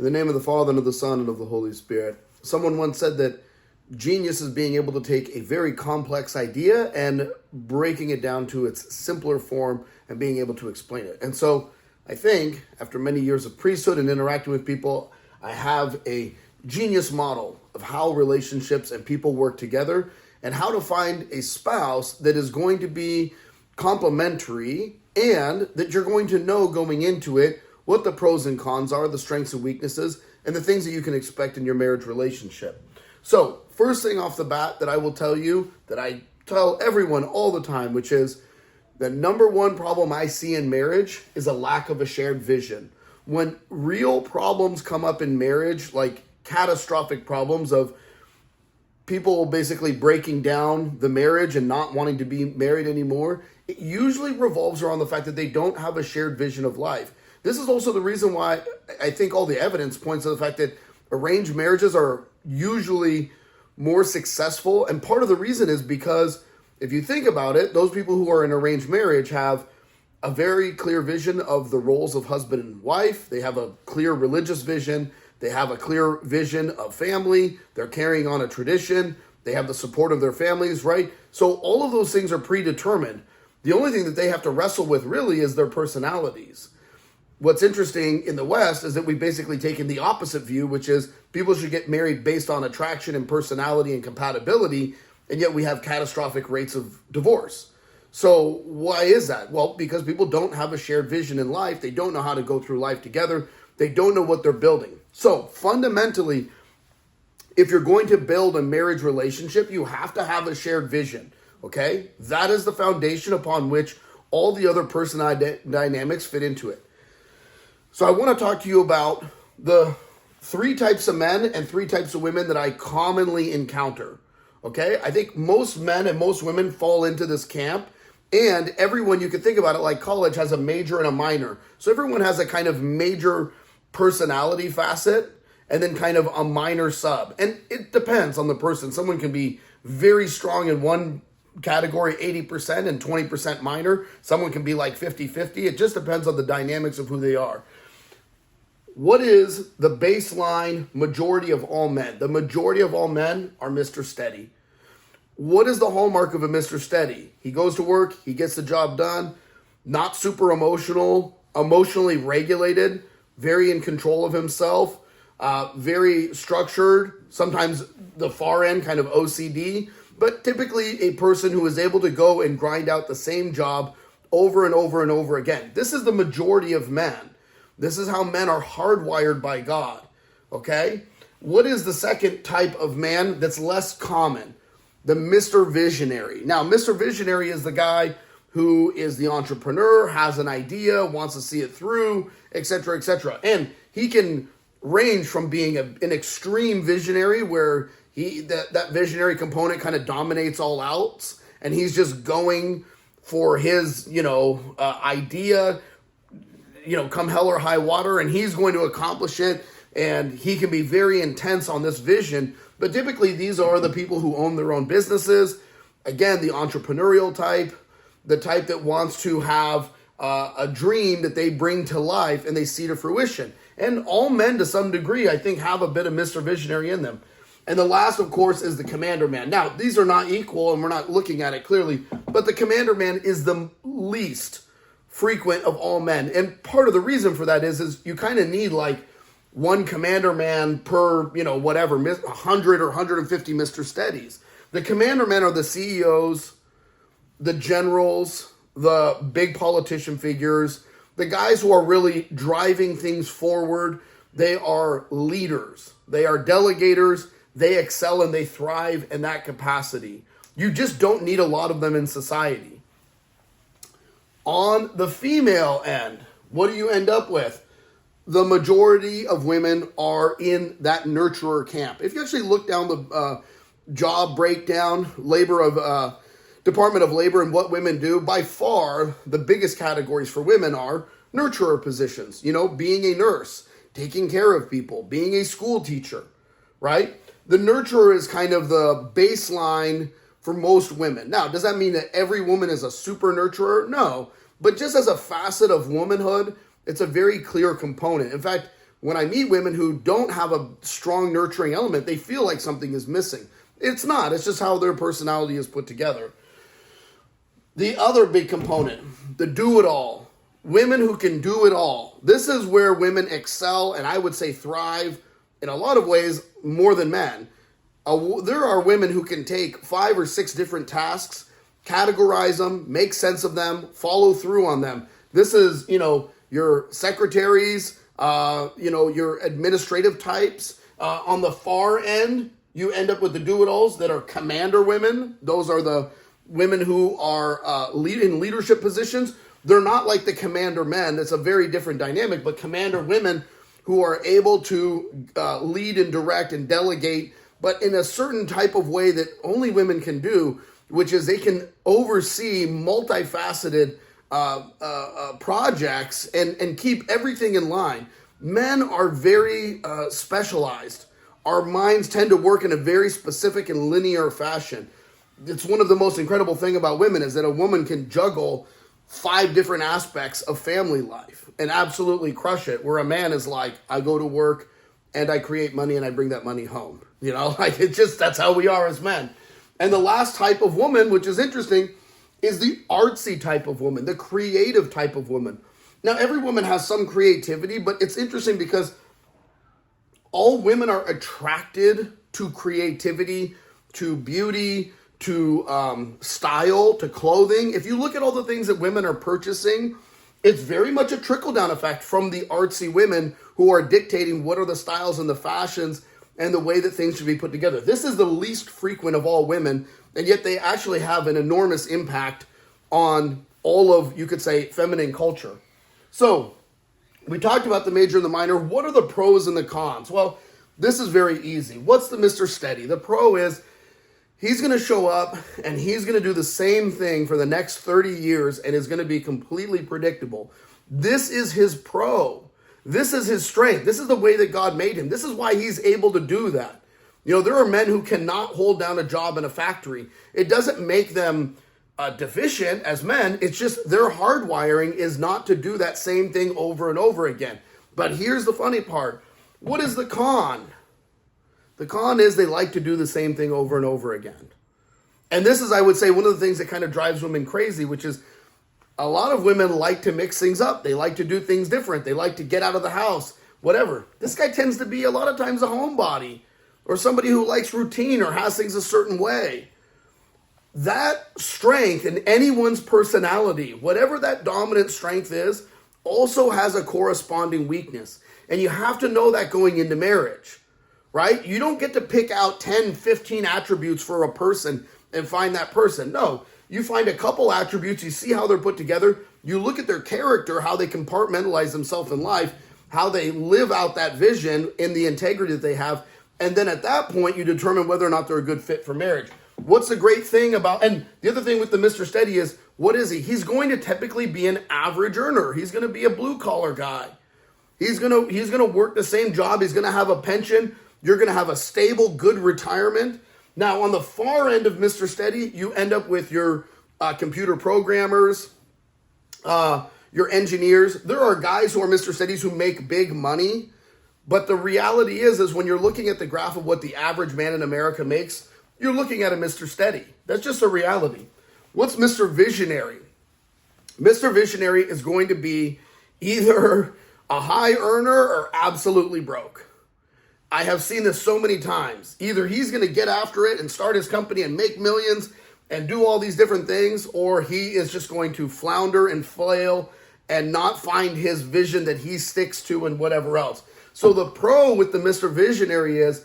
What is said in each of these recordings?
In the name of the Father, and of the Son, and of the Holy Spirit. Someone once said that genius is being able to take a very complex idea and breaking it down to its simpler form and being able to explain it. And so I think after many years of priesthood and interacting with people, I have a genius model of how relationships and people work together and how to find a spouse that is going to be complementary and that you're going to know going into it what the pros and cons are, the strengths and weaknesses, and the things that you can expect in your marriage relationship. So, first thing off the bat that I will tell you, that I tell everyone all the time, which is the number one problem I see in marriage is a lack of a shared vision. When real problems come up in marriage, like catastrophic problems of people basically breaking down the marriage and not wanting to be married anymore, it usually revolves around the fact that they don't have a shared vision of life. This is also the reason why I think all the evidence points to the fact that arranged marriages are usually more successful. And part of the reason is because if you think about it, those people who are in arranged marriage have a very clear vision of the roles of husband and wife. They have a clear religious vision. They have a clear vision of family. They're carrying on a tradition. They have the support of their families, right? So all of those things are predetermined. The only thing that they have to wrestle with really is their personalities. What's interesting in the West is that we've basically taken the opposite view, which is people should get married based on attraction and personality and compatibility, and yet we have catastrophic rates of divorce. So why is that? Well, because people don't have a shared vision in life. They don't know how to go through life together. They don't know what they're building. So fundamentally, if you're going to build a marriage relationship, you have to have a shared vision, okay? That is the foundation upon which all the other personality dynamics fit into it. So I want to talk to you about the 3 types of men and 3 types of women that I commonly encounter, okay? I think most men and most women fall into this camp, and everyone, you can think about it like college has a major and a minor. So everyone has a kind of major personality facet and then kind of a minor sub. And it depends on the person. Someone can be very strong in one category, 80% and 20% minor. Someone can be like 50-50. It just depends on the dynamics of who they are. What is the baseline majority of all men? The majority of all men are Mr. Steady. What is the hallmark of a Mr. Steady? He goes to work, he gets the job done, not super emotional, emotionally regulated, very in control of himself, very structured, sometimes the far end kind of OCD, but typically a person who is able to go and grind out the same job over and over and over again. This is the majority of men. This is how men are hardwired by God, okay? What is the second type of man that's less common? The Mr. Visionary. Now, Mr. Visionary is the guy who is the entrepreneur, has an idea, wants to see it through, etc., etc. And he can range from being an extreme visionary where that visionary component kind of dominates all else, and he's just going for his, idea, come hell or high water, and he's going to accomplish it, and he can be very intense on this vision. But typically, these are the people who own their own businesses. Again, the entrepreneurial type, the type that wants to have a dream that they bring to life and they see to fruition. And all men, to some degree, I think, have a bit of Mr. Visionary in them. And the last, of course, is the Commander Man. Now, these are not equal, and we're not looking at it clearly, but the Commander Man is the least frequent of all men. And part of the reason for that is you kind of need like one Commander Man per, 100 or 150 Mr. Steadies. The Commander Men are the CEOs, the generals, the big politician figures, the guys who are really driving things forward. They are leaders. They are delegators. They excel and they thrive in that capacity. You just don't need a lot of them in society. On the female end, what do you end up with? The majority of women are in that nurturer camp. If you actually look down the job breakdown, Department of Labor and what women do, by far the biggest categories for women are nurturer positions. Being a nurse, taking care of people, being a school teacher, right? The nurturer is kind of the baseline for most women. Now, does that mean that every woman is a super nurturer? No. But just as a facet of womanhood, it's a very clear component. In fact, when I meet women who don't have a strong nurturing element, they feel like something is missing. It's not. It's just how their personality is put together. The other big component, the do-it-all. Women who can do it all. This is where women excel, and I would say thrive in a lot of ways more than men. There are women who can take 5 or 6 different tasks, categorize them, make sense of them, follow through on them. This is, your secretaries, your administrative types. On the far end, you end up with the do-it-alls that are commander women. Those are the women who are in leadership positions. They're not like the commander men. That's a very different dynamic, but commander women who are able to lead and direct and delegate, but in a certain type of way that only women can do, which is they can oversee multifaceted projects and keep everything in line. Men are very specialized. Our minds tend to work in a very specific and linear fashion. It's one of the most incredible thing about women is that a woman can juggle 5 different aspects of family life and absolutely crush it, where a man is like, I go to work and I create money and I bring that money home. That's how we are as men. And the last type of woman, which is interesting, is the artsy type of woman, the creative type of woman. Now, every woman has some creativity, but it's interesting because all women are attracted to creativity, to beauty, to style, to clothing. If you look at all the things that women are purchasing, it's very much a trickle-down effect from the artsy women who are dictating what are the styles and the fashions and the way that things should be put together. This is the least frequent of all women, and yet they actually have an enormous impact on all of, you could say, feminine culture. So, we talked about the major and the minor. What are the pros and the cons? Well, this is very easy. What's the Mr. Steady? The pro is he's going to show up and he's going to do the same thing for the next 30 years and is going to be completely predictable. This is his pro. This is his strength. This is the way that God made him. This is why he's able to do that. There are men who cannot hold down a job in a factory. It doesn't make them deficient as men. It's just their hardwiring is not to do that same thing over and over again. But here's the funny part. What is the con? The con is they like to do the same thing over and over again. And this is, I would say, one of the things that kind of drives women crazy, which is a lot of women like to mix things up. They like to do things different. They like to get out of the house, whatever. This guy tends to be a lot of times a homebody or somebody who likes routine or has things a certain way. That strength in anyone's personality, whatever that dominant strength is, also has a corresponding weakness. And you have to know that going into marriage, right? You don't get to pick out 10, 15 attributes for a person and find that person. No, you find a couple attributes, you see how they're put together, you look at their character, how they compartmentalize themselves in life, how they live out that vision in the integrity that they have, and then at that point you determine whether or not they're a good fit for marriage. What's the great thing about, and the other thing with the Mr. Steady is, what is he? He's going to typically be an average earner. He's going to be a blue collar guy. He's going to work the same job. He's going to have a pension. You're going to have a stable, good retirement. Now, on the far end of Mr. Steady, you end up with your computer programmers, your engineers. There are guys who are Mr. Steadies who make big money, but the reality is when you're looking at the graph of what the average man in America makes, you're looking at a Mr. Steady. That's just a reality. What's Mr. Visionary? Mr. Visionary is going to be either a high earner or absolutely broke. I have seen this so many times. Either he's going to get after it and start his company and make millions and do all these different things, or he is just going to flounder and flail and not find his vision that he sticks to and whatever else. So the pro with the Mr. Visionary is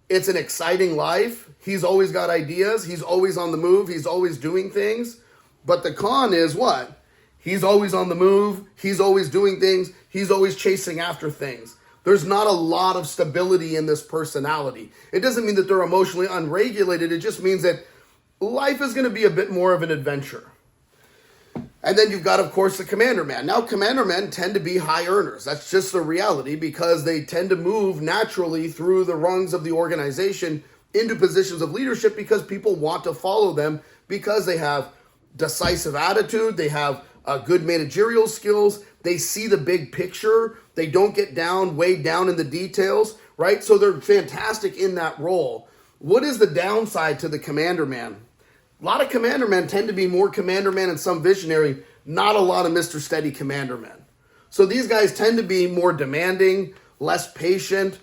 it's an exciting life. He's always got ideas. He's always on the move. He's always doing things. But the con is what? He's always on the move. He's always doing things. He's always chasing after things. There's not a lot of stability in this personality. It doesn't mean that they're emotionally unregulated. It just means that life is going to be a bit more of an adventure. And then you've got, of course, the commander man. Now, commander men tend to be high earners. That's just the reality because they tend to move naturally through the rungs of the organization into positions of leadership because people want to follow them because they have decisive attitude, they have good managerial skills. They see the big picture. They don't get weighed down in the details, right? So they're fantastic in that role. What is the downside to the commander man? A lot of commander men tend to be more commander man and some visionary, not a lot of Mr. Steady commander men. So these guys tend to be more demanding, less patient,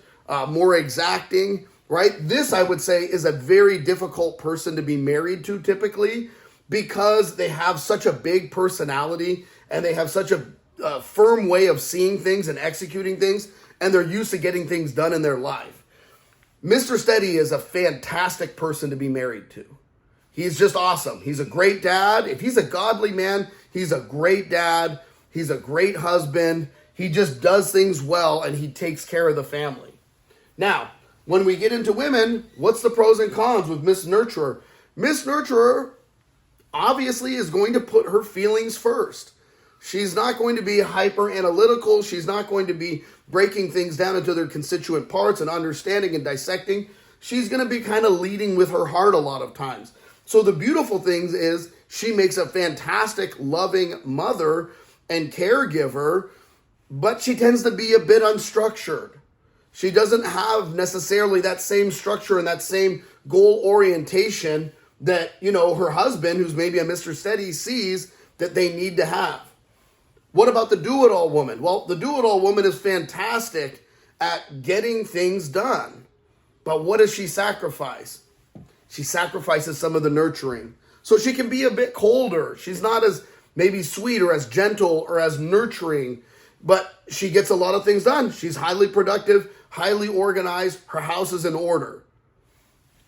more exacting, right? This, I would say, is a very difficult person to be married to typically because they have such a big personality and they have such a firm way of seeing things and executing things, and they're used to getting things done in their life. Mr. Steady is a fantastic person to be married to. He's just awesome. He's a great dad. If he's a godly man, he's a great dad. He's a great husband. He just does things well and he takes care of the family. Now, when we get into women, what's the pros and cons with Miss Nurturer? Miss Nurturer obviously is going to put her feelings first. She's not going to be hyper analytical. She's not going to be breaking things down into their constituent parts and understanding and dissecting. She's going to be kind of leading with her heart a lot of times. So the beautiful thing is she makes a fantastic, loving mother and caregiver, but she tends to be a bit unstructured. She doesn't have necessarily that same structure and that same goal orientation that, her husband, who's maybe a Mr. Steady, sees that they need to have. What about the do-it-all woman? Well, the do-it-all woman is fantastic at getting things done. But what does she sacrifice? She sacrifices some of the nurturing. So she can be a bit colder. She's not as maybe sweet or as gentle or as nurturing, but she gets a lot of things done. She's highly productive, highly organized. Her house is in order.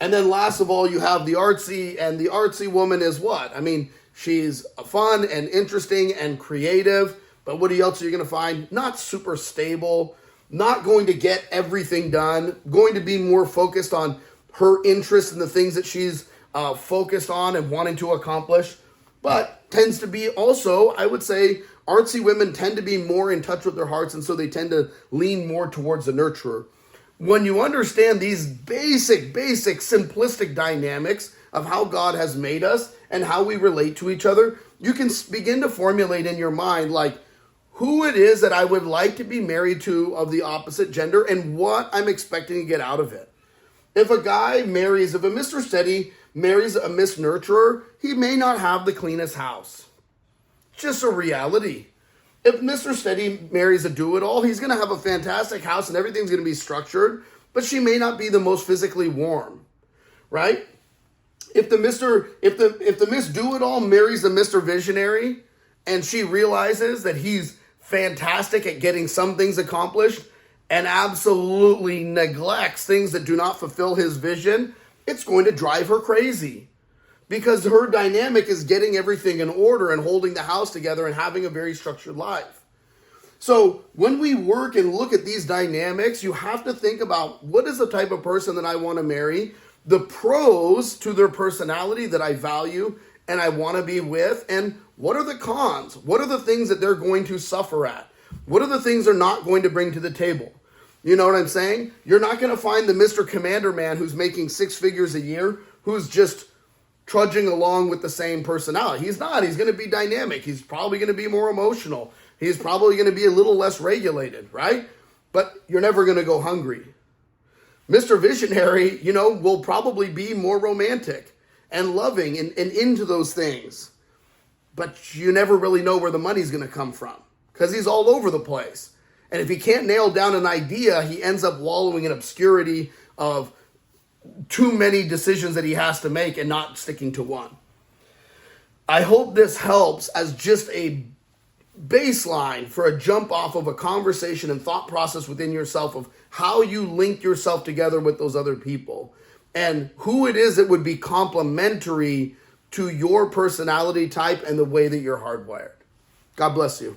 And then last of all, you have the artsy, and the artsy woman is what? I mean, she's fun and interesting and creative, but what else are you going to find? Not super stable, not going to get everything done, going to be more focused on her interests and the things that she's focused on and wanting to accomplish, but tends to be also, I would say, artsy women tend to be more in touch with their hearts, and so they tend to lean more towards the nurturer. When you understand these basic, simplistic dynamics of how God has made us and how we relate to each other, you can begin to formulate in your mind, like, who it is that I would like to be married to of the opposite gender and what I'm expecting to get out of it. If a Mr. Steady marries a Miss Nurturer, he may not have the cleanest house. It's just a reality. If Mr. Steady marries a do-it-all, he's going to have a fantastic house and everything's going to be structured, but she may not be the most physically warm, right? If the Miss Do-it-all marries the Mr. Visionary and she realizes that he's fantastic at getting some things accomplished and absolutely neglects things that do not fulfill his vision, it's going to drive her crazy because her dynamic is getting everything in order and holding the house together and having a very structured life. So when we work and look at these dynamics, you have to think about what is the type of person that I want to marry, the pros to their personality that I value and I want to be with, and what are the cons? What are the things that they're going to suffer at? What are the things they're not going to bring to the table? You know what I'm saying? You're not going to find the Mr. Commander man who's making 6 figures a year, who's just trudging along with the same personality. He's not. He's going to be dynamic. He's probably going to be more emotional. He's probably going to be a little less regulated, right? But you're never going to go hungry. Mr. Visionary, will probably be more romantic and loving and into those things. But you never really know where the money's going to come from because he's all over the place. And if he can't nail down an idea, he ends up wallowing in obscurity of too many decisions that he has to make and not sticking to one. I hope this helps as just a baseline for a jump off of a conversation and thought process within yourself of how you link yourself together with those other people and who it is that would be complementary to your personality type and the way that you're hardwired. God bless you.